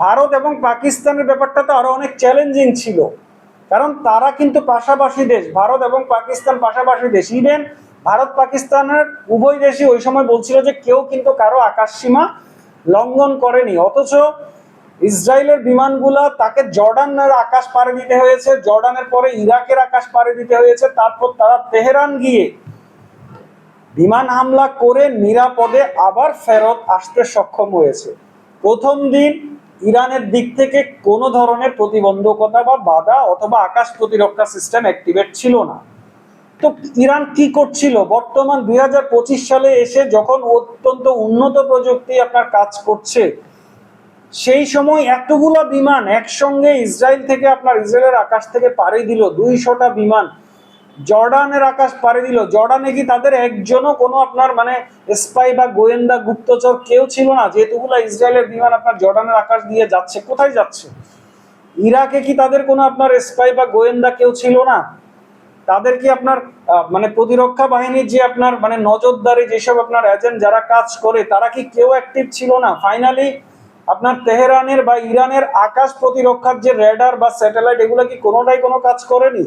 ভারত এবং পাকিস্তানের ব্যাপারটা তো আরো অনেক চ্যালেঞ্জিং ছিল, কারণ তারা কিন্তু পাশাপাশি দেশ, ভারত এবং পাকিস্তান পাশাপাশি দেশ। ইভেন ভারত পাকিস্তানের উভয় দেশই ওই সময় বলছিল যে কেউ কিন্তু কারো আকাশ সীমা লঙ্ঘন করেনি, অথচ ইসরায়েলের বিমানগুলা তাকে জর্ডানের আকাশ পাড়ি দিতে হয়েছে, জর্ডানের পরে ইরাকের আকাশ পাড়ি দিতে হয়েছে, তারপর তারা তেহরান গিয়ে বিমান হামলা করে নিরাপদে আবার ফেরত আসতে সক্ষম হয়েছে। প্রথম দিন ইরানের দিক থেকে কোনো ধরনের প্রতিবন্ধকতা বা বাধা অথবা আকাশ প্রতিরক্ষা সিস্টেম অ্যাক্টিভেট ছিল না। তো ইরান কি করছিল? বর্তমান 2025 সালে এসে যখন অত্যন্ত উন্নত প্রযুক্তি আপনার কাজ করছে, সেই সময় এতগুলো বিমান একসঙ্গে ইসরায়েল থেকে আপনার ইসরায়েলের আকাশ থেকে পাড়ি দিল, 200টা বিমান জর্ডানের আকাশ পাড়ি দিল। জর্ডানে কি তাদের একজনও কোনো আপনার মানে স্পাই বা গোয়েন্দা গুপ্তচর কেউ ছিল না? যেহেতুগুলো ইসরায়েলের বিমান আপনার জর্ডানের আকাশ দিয়ে যাচ্ছে, কোথায় যাচ্ছে? ইরাকে কি তাদের কোনো আপনার স্পাই বা গোয়েন্দা কেউ ছিল না? তাদের কি আপনার মানে প্রতিরক্ষা বাহিনীর যে আপনার মানে নজরদারি যেসব আপনার এজেন্ট যারা কাজ করে, তারা কি কেউ অ্যাক্টিভ ছিল না? ফাইনালি আপনার তেহরানের বা ইরানের আকাশ প্রতিরক্ষার যে রেডার বা স্যাটেলাইট, এগুলো কি কোনোটাই কোনো কাজ করেনি?